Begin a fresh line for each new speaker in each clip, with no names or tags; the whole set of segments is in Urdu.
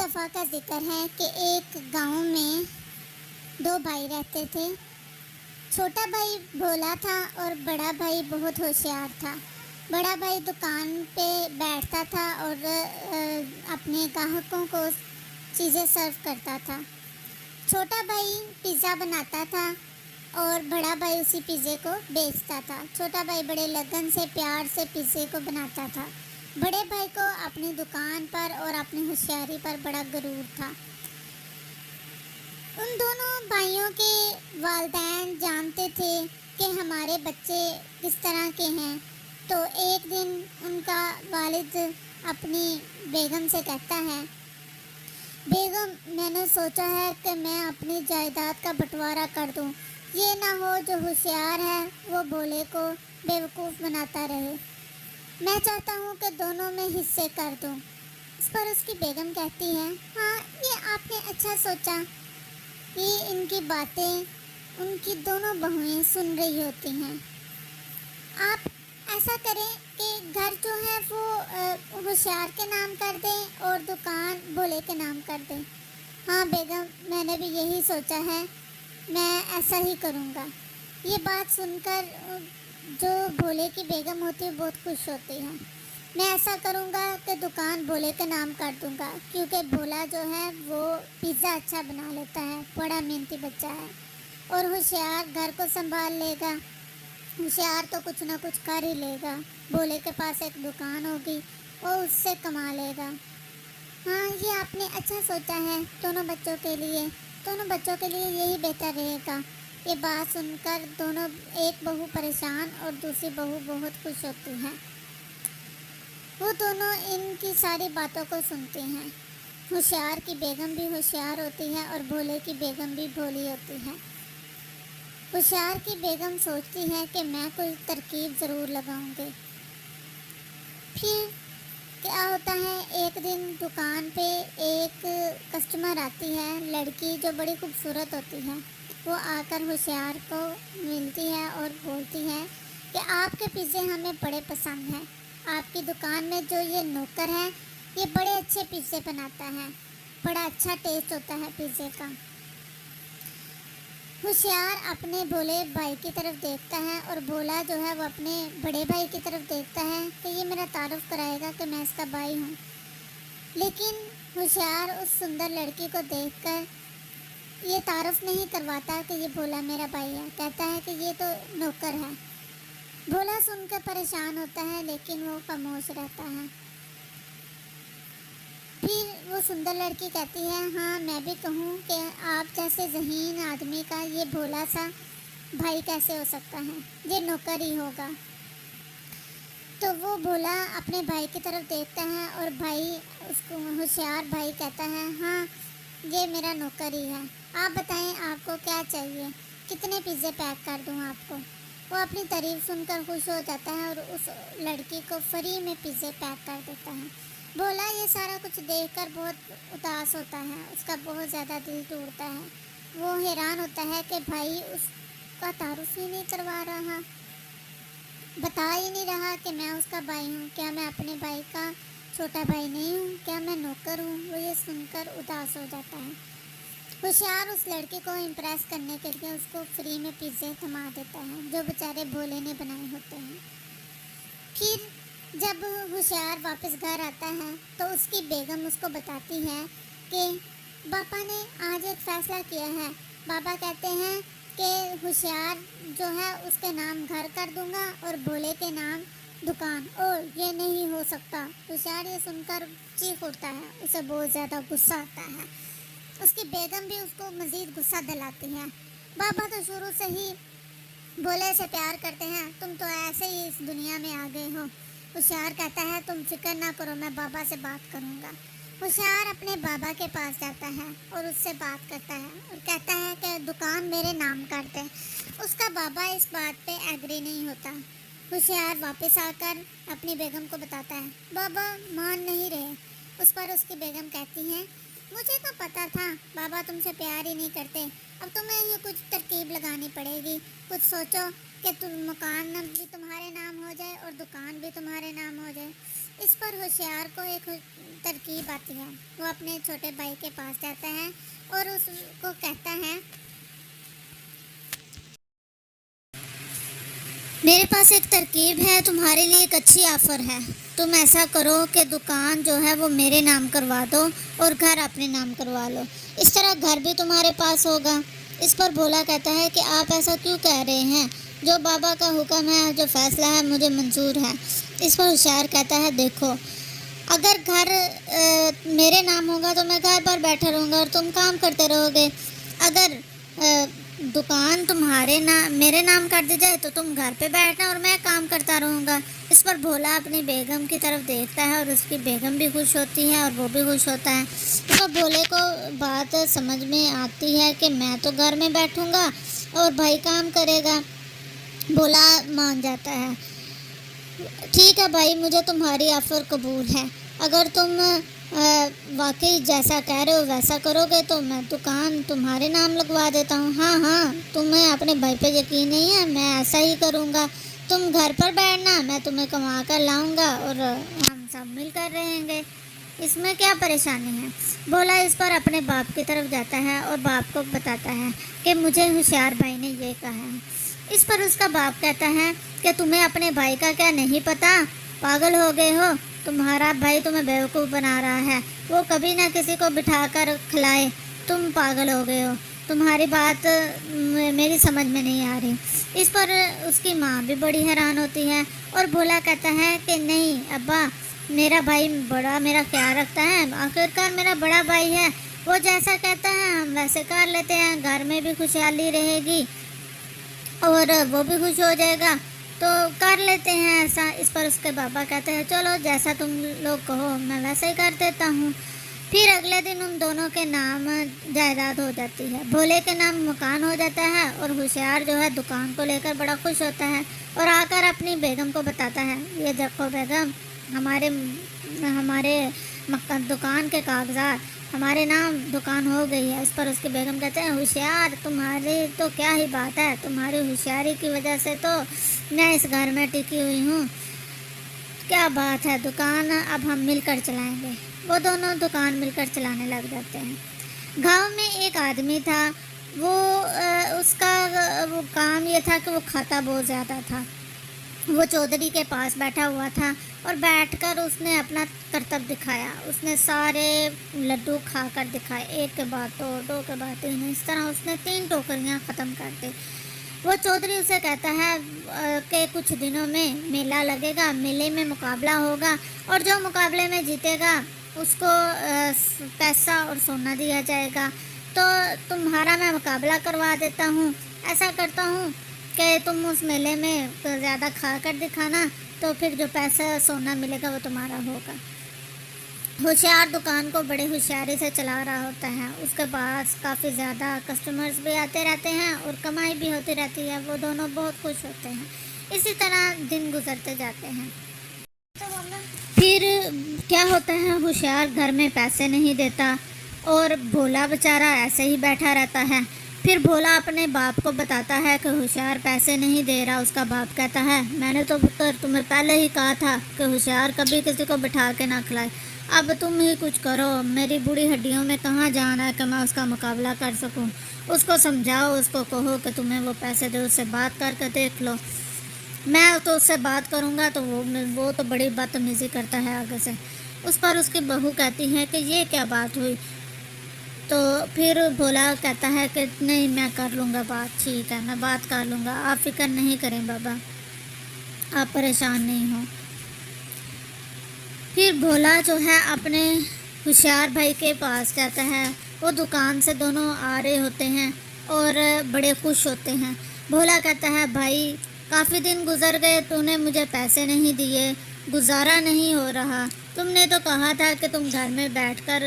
دفعہ کا ذکر ہے کہ ایک گاؤں میں دو بھائی رہتے تھے۔ چھوٹا بھائی بھولا تھا اور بڑا بھائی بہت ہوشیار تھا۔ بڑا بھائی دکان پہ بیٹھتا تھا اور اپنے گاہکوں کو چیزیں سرو کرتا تھا۔ چھوٹا بھائی پیزا بناتا تھا اور بڑا بھائی اسی پیزے کو بیچتا تھا۔ چھوٹا بھائی بڑے لگن سے پیار سے پیزے کو بناتا تھا۔ بڑے بھائی کو اپنی دکان پر اور اپنی ہوشیاری پر بڑا غرور تھا۔ ان دونوں بھائیوں کے والدین جانتے تھے کہ ہمارے بچے کس طرح کے ہیں، تو ایک دن ان کا والد اپنی بیگم سے کہتا ہے، بیگم، میں نے سوچا ہے کہ میں اپنی جائیداد کا بٹوارا کر دوں۔ یہ نہ ہو جو ہوشیار ہے وہ بھولے کو بیوقوف بناتا رہے۔ میں چاہتا ہوں کہ دونوں میں حصے کر دوں۔ اس پر اس کی بیگم کہتی ہے، ہاں، یہ آپ نے اچھا سوچا۔ یہ ان کی باتیں ان کی دونوں بہویں سن رہی ہوتی ہیں۔ آپ ایسا کریں کہ گھر جو ہے وہ ہوشیار کے نام کر دیں اور دکان بھولے کے نام کر دیں۔ ہاں بیگم، میں نے بھی یہی سوچا ہے، میں ایسا ہی کروں گا۔ یہ بات سن کر جو بھولے کی بیگم ہوتی ہے بہت خوش ہوتی ہے۔ میں ایسا کروں گا کہ دکان بھولے کے نام کر دوں گا، کیونکہ بھولا جو ہے وہ پیزا اچھا بنا لیتا ہے، بڑا محنتی بچہ ہے، اور ہوشیار گھر کو سنبھال لے گا۔ ہوشیار تو کچھ نہ کچھ کر ہی لے گا۔ بھولے کے پاس ایک دکان ہوگی، وہ اس سے کما لے گا۔ ہاں، یہ آپ نے اچھا سوچا ہے، دونوں بچوں کے لیے یہی بہتر رہے گا۔ یہ بات سن کر دونوں، ایک بہو پریشان اور دوسری بہو بہت خوش ہوتی ہے۔ وہ دونوں ان کی ساری باتوں کو سنتی ہیں۔ ہوشیار کی بیگم بھی ہوشیار ہوتی ہے اور بھولے کی بیگم بھی بھولی ہوتی ہے۔ ہوشیار کی بیگم سوچتی ہے کہ میں کوئی ترکیب ضرور لگاؤں گی۔ پھر کیا ہوتا ہے، ایک دن دکان پہ ایک کسٹمر آتی ہے، لڑکی جو بڑی خوبصورت ہوتی ہے۔ وہ آ کر ہوشیار کو ملتی ہے اور بولتی ہے کہ آپ کے پیزے ہمیں بڑے پسند ہیں۔ آپ کی دکان میں جو یہ نوکر ہے، یہ بڑے اچھے پیزے بناتا ہے، بڑا اچھا ٹیسٹ ہوتا ہے پیزے کا۔ ہوشیار اپنے بھولے بھائی کی طرف دیکھتا ہے اور بھولا جو ہے وہ اپنے بڑے بھائی کی طرف دیکھتا ہے کہ یہ میرا تعارف کرائے گا کہ میں اس کا بھائی ہوں۔ لیکن ہوشیار اس سندر لڑکی کو دیکھ کر یہ تعارف نہیں کرواتا کہ یہ بھولا میرا بھائی ہے، کہتا ہے کہ یہ تو نوکر ہے۔ بھولا سن کر پریشان ہوتا ہے، لیکن وہ خاموش رہتا ہے۔ پھر وہ سندر لڑکی کہتی ہے، ہاں، میں بھی کہوں کہ آپ جیسے ذہین آدمی کا یہ بھولا سا بھائی کیسے ہو سکتا ہے، یہ نوکر ہی ہوگا۔ تو وہ بھولا اپنے بھائی کی طرف دیکھتا ہے اور بھائی اس کو، ہوشیار بھائی کہتا ہے، ہاں، یہ میرا نوکر ہی ہے۔ آپ بتائیں آپ کو کیا چاہیے، کتنے پیزے پیک کر دوں آپ کو؟ وہ اپنی تعریف سن کر خوش ہو جاتا ہے اور اس لڑکی کو فری میں پیزے پیک کر دیتا ہے۔ بھولا یہ سارا کچھ دیکھ کر بہت اداس ہوتا ہے، اس کا بہت زیادہ دل ٹوٹتا ہے۔ وہ حیران ہوتا ہے کہ بھائی اس کا تعارف ہی نہیں کروا رہا، بتا ہی نہیں رہا کہ میں اس کا بھائی ہوں۔ کیا میں اپنے بھائی کا چھوٹا بھائی نہیں ہوں؟ کیا میں نوکر ہوں؟ وہ یہ سن کر اداس ہو جاتا ہے۔ ہوشیار اس لڑکے کو امپریس کرنے کے لیے اس کو فری میں پیزے تھما دیتا ہے، جو بیچارے بھولے نے بنائے ہوتے ہیں۔ پھر جب ہوشیار واپس گھر آتا ہے تو اس کی بیگم اس کو بتاتی ہے کہ پاپا نے آج ایک فیصلہ کیا ہے۔ بابا کہتے ہیں کہ ہوشیار جو ہے اس کے نام گھر کر دوں گا اور بھولے کے نام دکان۔ اور یہ نہیں ہو سکتا۔ ہوشیار یہ سن کر چیخ اٹھتا ہے، اسے بہت زیادہ غصہ آتا ہے۔ اس کی بیگم بھی اس کو مزید غصہ دلاتی ہے۔ بابا تو شروع سے ہی بھولے سے پیار کرتے ہیں، تم تو ایسے ہی اس دنیا میں آ گئے ہو۔ ہوشیار کہتا ہے، تم فکر نہ کرو، میں بابا سے بات کروں گا۔ ہوشیار اپنے بابا کے پاس جاتا ہے اور اس سے بات کرتا ہے اور کہتا ہے کہ دکان میرے نام کر دے۔ اس کا بابا اس بات پہ ایگری نہیں ہوتا۔ ہوشیار واپس آ کر اپنی بیگم کو بتاتا ہے، بابا مان نہیں رہے۔ اس پر اس کی بیگم کہتی ہے، مجھے تو پتا تھا بابا تم سے پیار ہی نہیں کرتے، اب تمہیں یہ کچھ ترکیب لگانی پڑے گی۔ کچھ سوچو کہ مکان بھی تمہارے نام ہو جائے اور دکان بھی تمہارے نام ہو جائے۔ اس پر ہوشیار کو ایک ترکیب آتی ہے. وہ اپنے چھوٹے بھائی کے پاس جاتا ہے اور اس کو کہتا ہے میرے پاس ایک ترکیب ہے، تمہارے لیے ایک اچھی آفر ہے. تم ایسا کرو کہ دکان جو ہے وہ میرے نام کروا دو اور گھر اپنے نام کروا لو. اس طرح گھر بھی تمہارے پاس ہوگا. اس پر بھولا کہتا ہے کہ آپ ایسا کیوں کہہ رہے ہیں؟ جو بابا کا حکم ہے، جو فیصلہ ہے، مجھے منظور ہے. اس پر ہوشیار کہتا ہے دیکھو، اگر گھر میرے نام ہوگا تو میں گھر پر بیٹھا رہوں گا اور تم کام کرتے رہو گے. اگر دکان میرے نام کر دی جائے تو تم گھر پہ بیٹھنا اور میں کام کرتا رہوں گا. اس پر بھولا اپنی بیگم کی طرف دیکھتا ہے اور اس کی بیگم بھی خوش ہوتی ہے اور وہ بھی خوش ہوتا ہے. تو بھولے کو بات سمجھ میں آتی ہے کہ میں تو گھر میں بیٹھوں گا اور بھائی کام کرے گا. بھولا مان جاتا ہے. ٹھیک ہے بھائی، مجھے تمہاری آفر قبول ہے. اگر تم واقعی جیسا کہہ رہے ہو ویسا کرو گے تو میں دکان تمہارے نام لگوا دیتا ہوں. ہاں تمہیں اپنے بھائی پہ یقین نہیں ہے، میں ایسا ہی کروں گا. تم گھر پر بیٹھنا، میں تمہیں کما کر لاؤں گا اور ہم سب مل کر رہیں گے. اس میں کیا پریشانی ہے؟ بھولا اس پر اپنے باپ کی طرف جاتا ہے اور باپ کو بتاتا ہے کہ مجھے ہوشیار بھائی نے یہ کہا ہے. اس پر اس کا باپ کہتا ہے کہ تمہیں اپنے بھائی کا کیا نہیں پتا؟ پاگل ہو گئے ہو؟ تمہارا بھائی تمہیں بیوقوف بنا رہا ہے. وہ کبھی نہ کسی کو بٹھا کر کھلائے. تم پاگل ہو گئے ہو. تمہاری بات میری سمجھ میں نہیں آ رہی. اس پر اس کی ماں بھی بڑی حیران ہوتی ہے اور بھولا کہتا ہے کہ نہیں ابا، میرا بھائی بڑا میرا خیال رکھتا ہے. آخرکار میرا بڑا بھائی ہے، وہ جیسا کہتا ہے ہم ویسے کر لیتے ہیں. گھر میں بھی خوشحالی رہے گی اور وہ بھی خوش ہو جائے گا، تو کر لیتے ہیں ایسا. اس پر اس کے بابا کہتے ہیں چلو جیسا تم لوگ کہو میں ویسا ہی کر دیتا ہوں. پھر اگلے دن ان دونوں کے نام جائیداد ہو جاتی ہے. بھولے کے نام مکان ہو جاتا ہے اور ہوشیار جو ہے دکان کو لے کر بڑا خوش ہوتا ہے اور آ کر اپنی بیگم کو بتاتا ہے یہ دیکھو بیگم، ہمارے دکان کے کاغذات ہمارے نام دکان ہو گئی ہے. اس پر اس کی بیگم کہتے ہیں ہوشیار، تمہاری تو کیا ہی بات ہے، تمہاری ہوشیاری کی وجہ سے تو میں اس گھر میں ٹکی ہوئی ہوں. کیا بات ہے، دکان اب ہم مل کر چلائیں گے. وہ دونوں دکان مل کر چلانے لگ جاتے ہیں. گاؤں میں ایک آدمی تھا. اس کا وہ کام یہ تھا کہ وہ کھاتا بہت زیادہ تھا. وہ چودھری کے پاس بیٹھا ہوا تھا اور بیٹھ کر اس نے اپنا کرتب دکھایا. اس نے سارے لڈو کھا کر دکھائے، ایک کے بعد دو کے بعد تین. اس طرح اس نے 3 ٹوکریاں ختم کر دی. وہ چودھری اسے کہتا ہے کہ کچھ دنوں میں میلہ لگے گا، میلے میں مقابلہ ہوگا اور جو مقابلے میں جیتے گا اس کو پیسہ اور سونا دیا جائے گا. تو تمہارا میں مقابلہ کروا دیتا ہوں. ایسا کرتا ہوں کہ تم اس میلے میں زیادہ کھا کر دکھانا، تو پھر جو پیسہ سونا ملے گا وہ تمہارا ہوگا. ہوشیار دکان کو بڑے ہوشیاری سے چلا رہا ہوتا ہے. اس کے پاس کافی زیادہ کسٹمرز بھی آتے رہتے ہیں اور کمائی بھی ہوتی رہتی ہے. وہ دونوں بہت خوش ہوتے ہیں. اسی طرح دن گزرتے جاتے ہیں. پھر کیا ہوتا ہے، ہوشیار گھر میں پیسے نہیں دیتا اور بھولا بیچارہ ایسے ہی بیٹھا رہتا ہے. پھر بھولا اپنے باپ کو بتاتا ہے کہ ہوشیار پیسے نہیں دے رہا. اس کا باپ کہتا ہے میں نے تو تمہیں پہلے ہی کہا تھا کہ ہوشیار کبھی کسی کو بٹھا کے نہ کھلائے. اب تم ہی کچھ کرو. میری بوڑھی ہڈیوں میں کہاں جانا ہے کہ میں اس کا مقابلہ کر سکوں. اس کو سمجھاؤ، اس کو کہو کہ تمہیں وہ پیسے دے. اس سے بات کر کے دیکھ لو. میں تو اس سے بات کروں گا تو وہ تو بڑی بدتمیزی کرتا ہے آگے سے. اس پر اس کی بہو کہتی ہے کہ یہ کیا بات ہوئی؟ تو پھر بھولا کہتا ہے کہ نہیں میں کر لوں گا بات. ٹھیک ہے میں بات کر لوں گا، آپ فکر نہیں کریں بابا، آپ پریشان نہیں ہوں. پھر بھولا جو ہے اپنے ہوشیار بھائی کے پاس جاتا ہے. وہ دکان سے دونوں آ رہے ہوتے ہیں اور بڑے خوش ہوتے ہیں. بھولا کہتا ہے بھائی کافی دن گزر گئے، تو نے مجھے پیسے نہیں دیے، گزارا نہیں ہو رہا. تم نے تو کہا تھا کہ تم گھر میں بیٹھ کر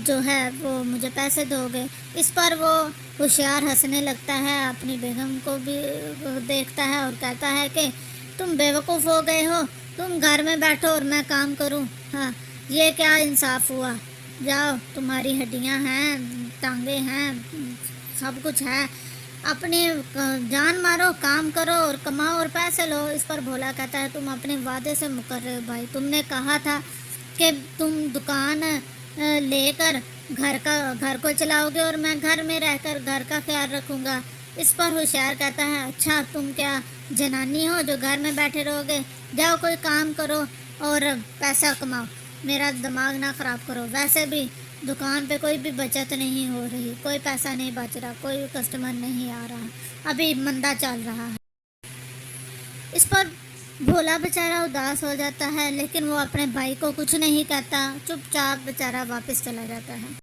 جو ہے وہ مجھے پیسے دو گے. اس پر وہ ہوشیار ہنسنے لگتا ہے، اپنی بیگم کو بھی دیکھتا ہے اور کہتا ہے کہ تم بیوقوف ہو گئے ہو. تم گھر میں بیٹھو اور میں کام کروں. ہاں یہ کیا انصاف ہوا؟ جاؤ، تمہاری ہڈیاں ہیں، ٹانگیں ہیں، سب کچھ ہے،
اپنی جان مارو، کام کرو اور کماؤ اور پیسے لو۔ اس پر بھولا کہتا ہے تم اپنے وعدے سے مکر رہے ہو بھائی، تم نے کہا تھا کہ تم دکان لے کر گھر کو چلاؤ گے اور میں گھر میں رہ کر گھر کا خیال رکھوں گا۔ اس پر ہوشیار کہتا ہے اچھا تم کیا جنانی ہو جو گھر میں بیٹھے رہو گے؟ جاؤ کوئی کام کرو اور پیسہ کماؤ، میرا دماغ نہ خراب کرو۔ ویسے بھی دکان پہ کوئی بھی بچت نہیں ہو رہی، کوئی پیسہ نہیں بچ رہا، کوئی کسٹمر نہیں آ رہا، ابھی مندہ چل رہا ہے۔ اس پر بھولا بیچارہ اداس ہو جاتا ہے، لیکن وہ اپنے بھائی کو کچھ نہیں کہتا، چپ چاپ بیچارہ واپس چلا جاتا ہے۔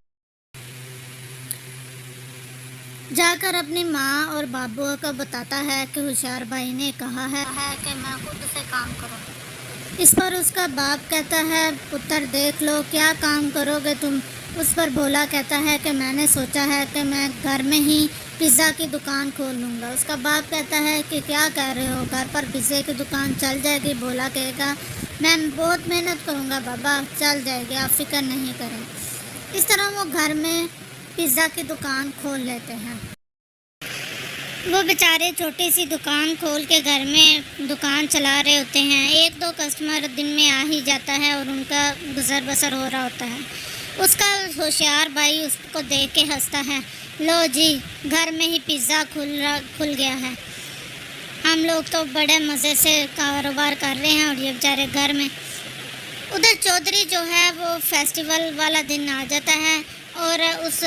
جا کر اپنی ماں اور بابو کو بتاتا ہے کہ ہوشیار بھائی نے کہا ہے کہ میں خود سے کام کروں۔ اس پر اس کا باپ کہتا ہے پتر دیکھ لو کیا کام کرو گے تم؟ اس پر بھولا کہتا ہے کہ میں نے سوچا ہے کہ میں گھر میں ہی پیزا کی دکان کھول لوں گا۔ اس کا باپ کہتا ہے کہ کیا کہہ رہے ہو، گھر پر پیزے کی دکان چل جائے گی؟ بھولا کہے گا میں بہت محنت کروں گا بابا، چل جائے گی، آپ فکر نہیں کریں۔ اس طرح وہ گھر میں پیزا کی دکان کھول لیتے ہیں۔ وہ بیچارے چھوٹی سی دکان کھول کے گھر میں دکان چلا رہے ہوتے ہیں۔ ایک دو کسٹمر دن میں آ ہی جاتا ہے اور ان کا گزر بسر ہو رہا ہوتا ہے۔ اس کا ہوشیار بھائی اس کو دیکھ کے ہنستا ہے، لو جی گھر میں ہی پیزا کھل گیا ہے، ہم لوگ تو بڑے مزے سے کاروبار کر رہے ہیں اور یہ بیچارے گھر میں۔ ادھر چودھری جو ہے وہ فیسٹیول والا دن آ جاتا ہے اور اس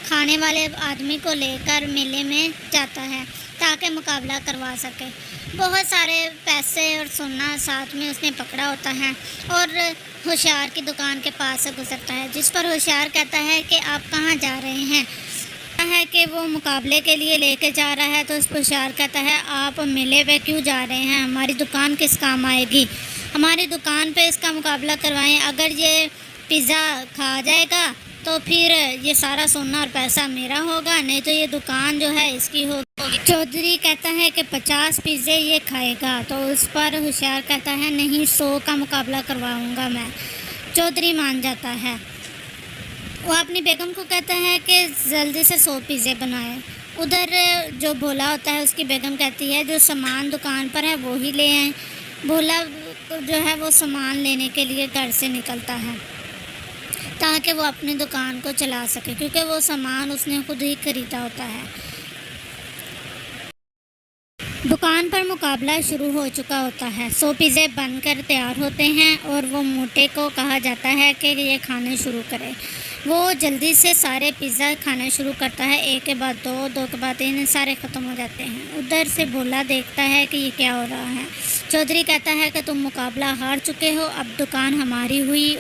کھانے والے آدمی کو لے کر میلے میں جاتا ہے تاکہ مقابلہ کروا سکے۔ بہت سارے پیسے اور سونا ساتھ میں اس نے پکڑا ہوتا ہے اور ہوشیار کی دکان کے پاس سے گزرتا ہے، جس پر ہوشیار کہتا ہے کہ آپ کہاں جا رہے ہیں؟ ہے کہ وہ مقابلے کے لیے لے کے جا رہا ہے، تو اس پر ہوشیار کہتا ہے آپ میلے پہ کیوں جا رہے ہیں؟ ہماری دکان کس کام آئے گی؟ ہماری دکان پہ اس کا مقابلہ کروائیں، اگر یہ پیزا کھا جائے گا تو پھر یہ سارا سونا اور پیسہ میرا ہوگا، نہیں تو یہ دکان جو ہے اس کی ہوگی۔ چودھری کہتا ہے کہ 50 پیزے یہ کھائے گا، تو اس پر ہوشیار کہتا ہے نہیں 100 کا مقابلہ کرواؤں گا میں۔ چودھری مان جاتا ہے۔ وہ اپنی بیگم کو کہتا ہے کہ جلدی سے 100 پیزے بنائے۔ ادھر جو بھولا ہوتا ہے اس کی بیگم کہتی ہے جو سامان دکان پر ہے وہی لے آئیں۔ بھولا جو ہے وہ سامان لینے کے لیے گھر سے نکلتا ہے تاکہ وہ اپنی دکان کو چلا سکے، کیونکہ وہ سامان اس نے خود ہی خریدا ہوتا ہے۔ دکان پر مقابلہ شروع ہو چکا ہوتا ہے، 100 پیزے بن کر تیار ہوتے ہیں اور وہ موٹے کو کہا جاتا ہے کہ یہ کھانے شروع کرے۔ وہ جلدی سے سارے پیزا کھانا شروع کرتا ہے، ایک کے بعد دو، دو کے بعد تین، سارے ختم ہو جاتے ہیں۔ ادھر سے بھولا دیکھتا ہے کہ یہ کیا ہو رہا ہے۔ چودھری کہتا ہے کہ تم مقابلہ ہار چکے ہو، اب دکان ہماری ہوئی۔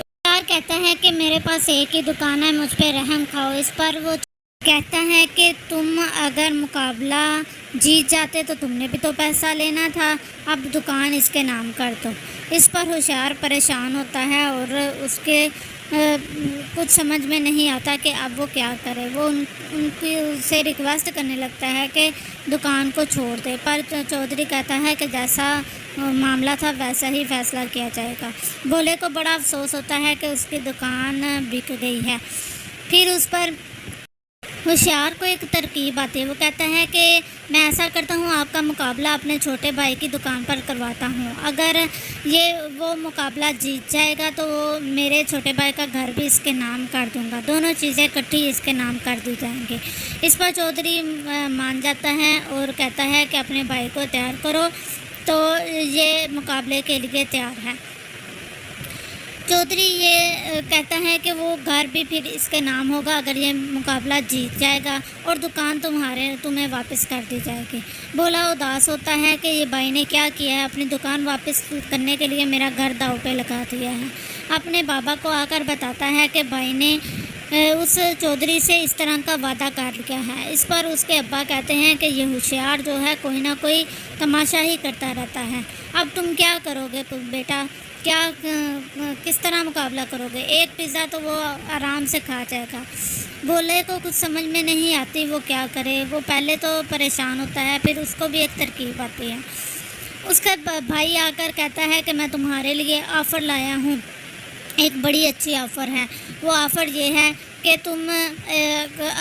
کہتا ہے کہ میرے پاس ایک ہی دکان ہے، مجھ پہ رحم کھاؤ۔ اس پر وہ کہتا ہے کہ تم اگر مقابلہ جیت جاتے تو تم نے بھی تو پیسہ لینا تھا، اب دکان اس کے نام کر دو۔ اس پر ہوشیار پریشان ہوتا ہے اور اس کے کچھ سمجھ میں نہیں آتا کہ اب وہ کیا کرے۔ وہ ان کی سے ریکویسٹ کرنے لگتا ہے کہ دکان کو چھوڑ دے، پر چودھری کہتا ہے کہ جیسا معاملہ تھا ویسا ہی فیصلہ کیا جائے گا۔ بھولے کو بڑا افسوس ہوتا ہے کہ اس کی دکان بک گئی ہے۔ پھر اس پر ہوشیار کو ایک ترکیب آتی ہے، وہ کہتا ہے کہ میں ایسا کرتا ہوں آپ کا مقابلہ اپنے چھوٹے بھائی کی دکان پر کرواتا ہوں، اگر وہ مقابلہ جیت جائے گا تو میرے چھوٹے بھائی کا گھر بھی اس کے نام کر دوں گا، دونوں چیزیں اکٹھی اس کے نام کر دی جائیں گی۔ اس پر چودھری مان جاتا ہے اور کہتا ہے کہ اپنے بھائی کو تیار کرو، تو یہ مقابلے کے لیے تیار ہے۔ چودھری یہ کہتا ہے کہ وہ گھر بھی پھر اس کے نام ہوگا اگر یہ مقابلہ جیت جائے گا، اور دکان تمہیں واپس کر دی جائے گی۔ بھولا اداس ہوتا ہے کہ یہ بھائی نے کیا کیا ہے، اپنی دکان واپس کرنے کے لیے میرا گھر داؤ پہ لگا دیا ہے۔ اپنے بابا کو آ کر بتاتا ہے کہ بھائی نے اس چودھری سے اس طرح کا وعدہ کر لیا ہے۔ اس پر اس کے ابا کہتے ہیں کہ یہ ہوشیار جو ہے کوئی نہ کوئی تماشا ہی کرتا رہتا ہے، اب تم کیا کرو گے بیٹا، کس طرح مقابلہ کرو گے؟ ایک پیزا تو وہ آرام سے کھا جائے گا۔ بھولے کو کچھ سمجھ میں نہیں آتی وہ کیا کرے، وہ پہلے تو پریشان ہوتا ہے، پھر اس کو بھی ایک ترکیب آتی ہے۔ اس کا بھائی آ کر کہتا ہے کہ میں تمہارے لیے آفر لایا ہوں، ایک بڑی اچھی آفر ہے. وہ آفر یہ ہے کہ تم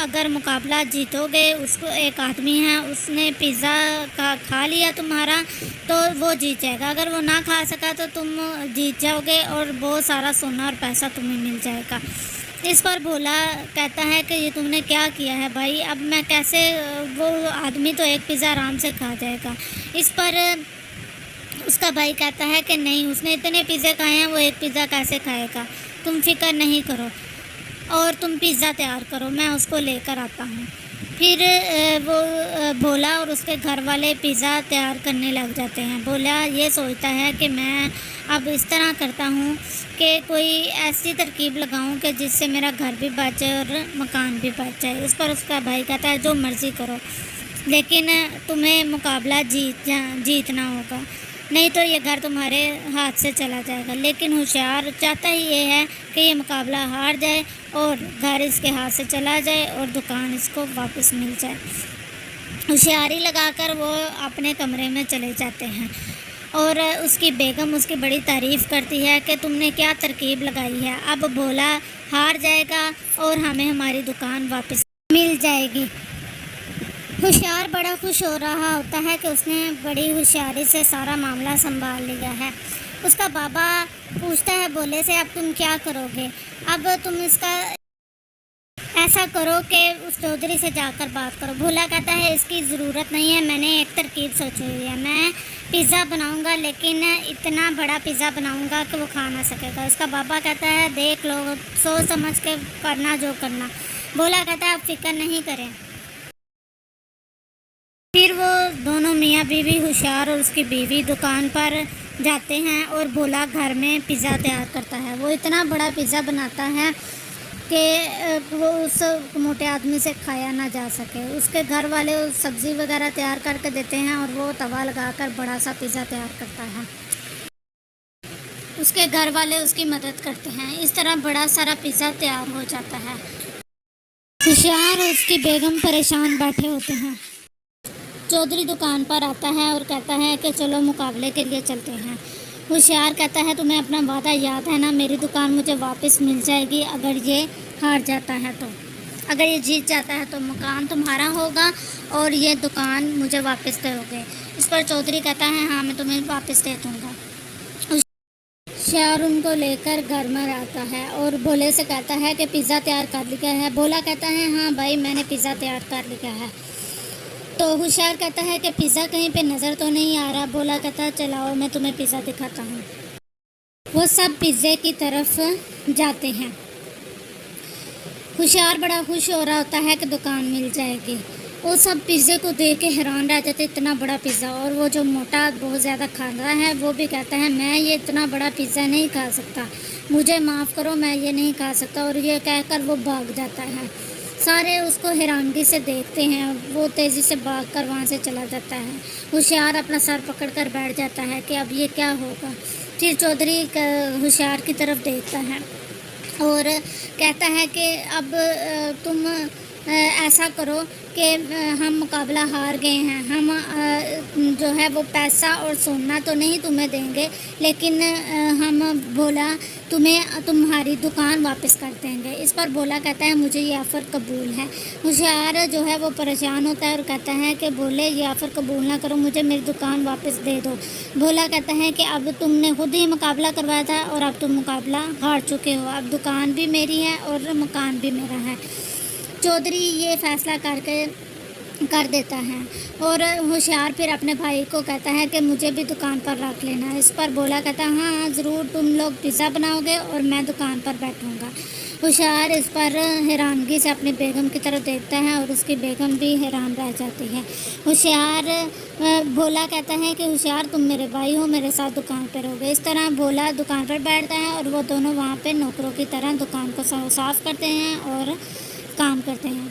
اگر مقابلہ جیتو گے، اس کو ایک آدمی ہے اس نے پیزا کھا لیا تمہارا تو وہ جیت جائے گا. اگر وہ نہ کھا سکا تو تم جیت جاؤ گے اور بہت سارا سونا اور پیسہ تمہیں مل جائے گا. اس پر بھولا کہتا ہے کہ یہ تم نے کیا کیا ہے بھائی، اب میں کیسے، وہ آدمی تو ایک پیزا آرام سے کھا جائے گا. اس پر اس کا بھائی کہتا ہے کہ نہیں، اس نے اتنے پیزے کھائے ہیں، وہ ایک پیزا کیسے کھائے گا، تم فکر نہیں کرو اور تم پیزا تیار کرو، میں اس کو لے کر آتا ہوں. پھر وہ بھولا اور اس کے گھر والے پیزا تیار کرنے لگ جاتے ہیں. بھولا یہ سوچتا ہے کہ میں اب اس طرح کرتا ہوں کہ کوئی ایسی ترکیب لگاؤں کہ جس سے میرا گھر بھی بچ جائے اور مکان بھی بچ جائے. اس پر اس کا بھائی کہتا ہے جو مرضی کرو، لیکن تمہیں مقابلہ جیتنا ہوگا، نہیں تو یہ گھر تمہارے ہاتھ سے چلا جائے گا. لیکن ہوشیار چاہتا ہی یہ ہے کہ یہ مقابلہ ہار جائے اور گھر اس کے ہاتھ سے چلا جائے اور دکان اس کو واپس مل جائے. ہوشیاری لگا کر وہ اپنے کمرے میں چلے جاتے ہیں اور اس کی بیگم اس کی بڑی تعریف کرتی ہے کہ تم نے کیا ترکیب لگائی ہے، اب بھولا ہار جائے گا اور ہمیں ہماری دکان واپس مل جائے گی. ہوشیار بڑا خوش ہو رہا ہوتا ہے کہ اس نے بڑی ہوشیاری سے سارا معاملہ سنبھال لیا ہے. اس کا بابا پوچھتا ہے بھولے سے اب تم کیا کرو گے، اب تم اس کا ایسا کرو کہ اس چودھری سے جا کر بات کرو. بھولا کہتا ہے اس کی ضرورت نہیں ہے، میں نے ایک ترکیب سوچی ہوئی ہے، میں پیزا بناؤں گا لیکن اتنا بڑا پیزا بناؤں گا کہ وہ کھا نہ سکے گا. اس کا بابا کہتا ہے دیکھ لو، سوچ سمجھ کے کرنا جو کرنا. بھولا کہتا ہے اب فکر نہیں کریں. پھر وہ دونوں میاں بیوی ہوشیار اور اس کی بیوی دکان پر جاتے ہیں اور بھولا گھر میں پیزا تیار کرتا ہے. وہ اتنا بڑا پیزا بناتا ہے کہ وہ اس موٹے آدمی سے کھایا نہ جا سکے. اس کے گھر والے سبزی وغیرہ تیار کر کے دیتے ہیں اور وہ توا لگا کر بڑا سا پیزا تیار کرتا ہے. اس کے گھر والے اس کی مدد کرتے ہیں. اس طرح بڑا سارا پیزا تیار ہو جاتا ہے. ہوشیار اور اس کی بیگم پریشان بیٹھے ہوتے ہیں. چودھری دکان پر آتا ہے اور کہتا ہے کہ چلو مقابلے کے لیے چلتے ہیں. ہوشیار کہتا ہے تمہیں اپنا وعدہ یاد ہے نا، میری دکان مجھے واپس مل جائے گی اگر یہ ہار جاتا ہے تو، اگر یہ جیت جاتا ہے تو مکان تمہارا ہوگا اور یہ دکان مجھے واپس دو گے. اس پر چودھری کہتا ہے ہاں میں تمہیں واپس دے دوں گا. ہوشیار ان کو لے کر گھر میں آتا ہے اور بھولے سے کہتا ہے کہ پیزا تیار کر لیا ہے. بھولا کہتا ہے ہاں بھائی میں نے پیزا تیار کر لیا ہے. تو ہوشیار کہتا ہے کہ پیزا کہیں پہ نظر تو نہیں آ رہا. بھولا کہتا ہے چلاؤ میں تمہیں پیزا دکھاتا ہوں. وہ سب پیزے کی طرف جاتے ہیں. ہوشیار بڑا خوش ہو رہا ہوتا ہے کہ دکان مل جائے گی. وہ سب پیزے کو دیکھ کے حیران رہ جاتے، اتنا بڑا پیزا. اور وہ جو موٹا بہت زیادہ کھا رہا ہے وہ بھی کہتا ہے میں یہ اتنا بڑا پیزا نہیں کھا سکتا، مجھے معاف کرو میں یہ نہیں کھا سکتا. اور یہ کہہ کر وہ بھاگ جاتا ہے. سارے اس کو حیرانگی سے دیکھتے ہیں. وہ تیزی سے بھاگ کر وہاں سے چلا جاتا ہے. ہوشیار اپنا سر پکڑ کر بیٹھ جاتا ہے کہ اب یہ کیا ہوگا. پھر چودھری ہوشیار کی طرف دیکھتا ہے اور کہتا ہے کہ اب تم ایسا کرو کہ ہم مقابلہ ہار گئے ہیں، ہم جو ہے وہ پیسہ اور سونا تو نہیں تمہیں دیں گے لیکن ہم بھولا تمہاری دکان واپس کر دیں گے. اس پر بھولا کہتا ہے مجھے یہ آفر قبول ہے. ہوشیار جو ہے وہ پریشان ہوتا ہے اور کہتا ہے کہ بھولے یہ آفر قبول نہ کرو، مجھے میری دکان واپس دے دو. بھولا کہتا ہے کہ اب تم نے خود ہی مقابلہ کروایا تھا اور اب تم مقابلہ ہار چکے ہو، اب دکان بھی میری ہے اور مکان بھی میرا ہے. چودھری یہ فیصلہ کر دیتا ہے اور ہوشیار پھر اپنے بھائی کو کہتا ہے کہ مجھے بھی دکان پر رکھ لینا. اس پر بھولا کہتا ہے ہاں ضرور، تم لوگ پیزا بناؤ گے اور میں دکان پر بیٹھوں گا. ہوشیار اس پر حیرانگی سے اپنی بیگم کی طرف دیکھتا ہے اور اس کی بیگم بھی حیران رہ جاتی ہے. بھولا کہتا ہے کہ ہوشیار تم میرے بھائی ہو، میرے ساتھ دکان پر رہو گے. اس طرح بھولا دکان پر بیٹھتا ہے اور وہ دونوں وہاں پہ نوکروں کی طرح دکان کو صاف کرتے ہیں اور کام کرتے ہیں.